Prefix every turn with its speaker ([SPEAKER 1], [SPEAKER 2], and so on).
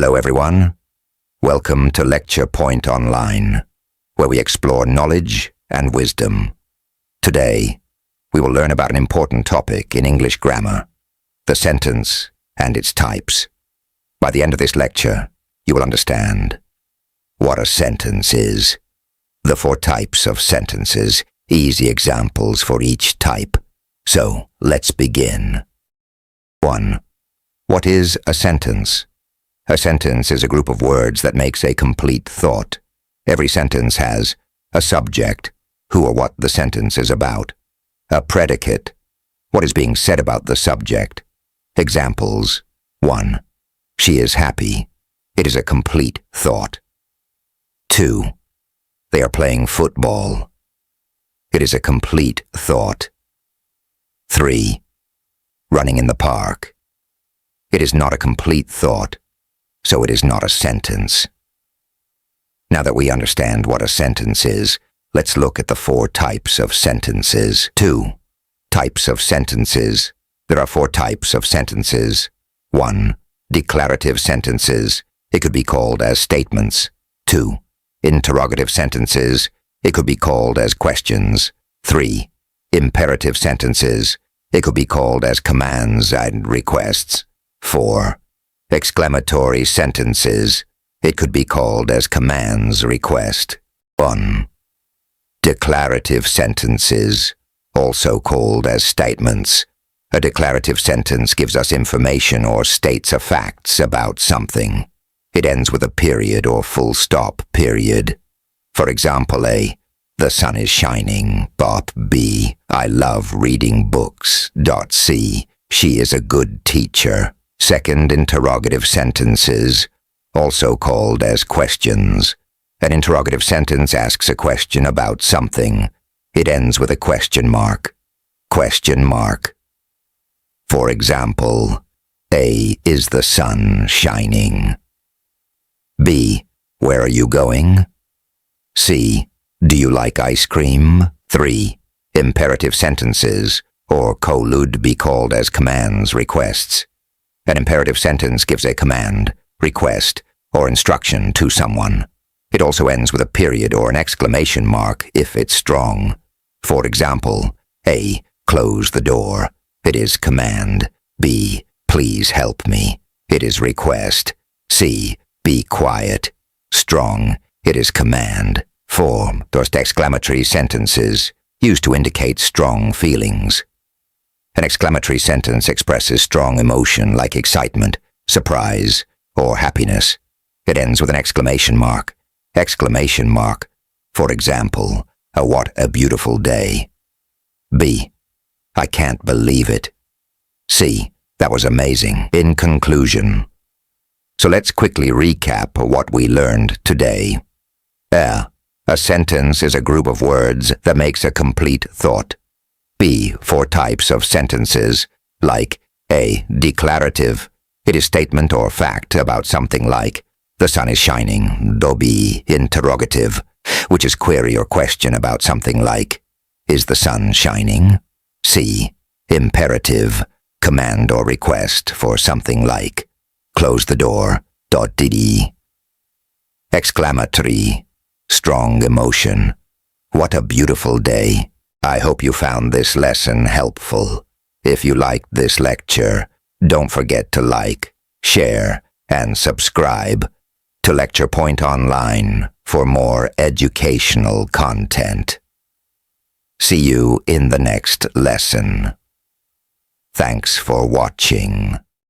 [SPEAKER 1] Hello everyone. Welcome to Lecture Point Online, where we explore knowledge and wisdom. Today, we will learn about an important topic in English grammar, the sentence and its types. By the end of this lecture, you will understand what a sentence is, the 4 types of sentences, easy examples for each type. So, let's begin. 1. What is a sentence? A sentence is a group of words that makes a complete thought. Every sentence has a subject, who or what the sentence is about, a predicate, what is being said about the subject. Examples: 1. She is happy. It is a complete thought. 2. They are playing football. It is a complete thought. 3. Running in the park. It is not a complete thought, so it is not a sentence. Now that we understand what a sentence is, let's look at the 4 types of sentences. 2. Types of sentences. There are 4 types of sentences. 1. Declarative sentences. It could be called as statements. 2. Interrogative sentences. It could be called as questions. 3. Imperative sentences. It could be called as commands and requests. 4. Exclamatory sentences. It could be called as commands request. 1. Declarative sentences, also called as statements. A declarative sentence gives us information or states a facts about something. It ends with a period or full stop period. For example, the sun is shining. B. I love reading books. C. She is a good teacher. 2nd interrogative sentences, also called as questions. An interrogative sentence asks a question about something. It ends with a question mark. Question mark. For example, A. Is the sun shining? B. Where are you going? C. Do you like ice cream? 3. Imperative sentences, or could be called as commands requests. An imperative sentence gives a command, request, or instruction to someone. It also ends with a period or an exclamation mark if it's strong. For example, A. Close the door. It is command. B. Please help me. It is request. C. Be quiet. Strong. It is command. 4. Those exclamatory sentences, used to indicate strong feelings. An exclamatory sentence expresses strong emotion like excitement, surprise, or happiness. It ends with an exclamation mark. Exclamation mark. For example, what a beautiful day. B. I can't believe it. C. That was amazing. In conclusion. So let's quickly recap what we learned today. A sentence is a group of words that makes a complete thought. B. 4 types of sentences, like A. Declarative. It is statement or fact about something like, the sun is shining. B. Interrogative, which is query or question about something like, is the sun shining? C. Imperative, command or request for something like, close the door. D. Exclamatory, strong emotion. What a beautiful day. I hope you found this lesson helpful. If you liked this lecture, don't forget to like, share, and subscribe to Lecture Point Online for more educational content. See you in the next lesson. Thanks for watching.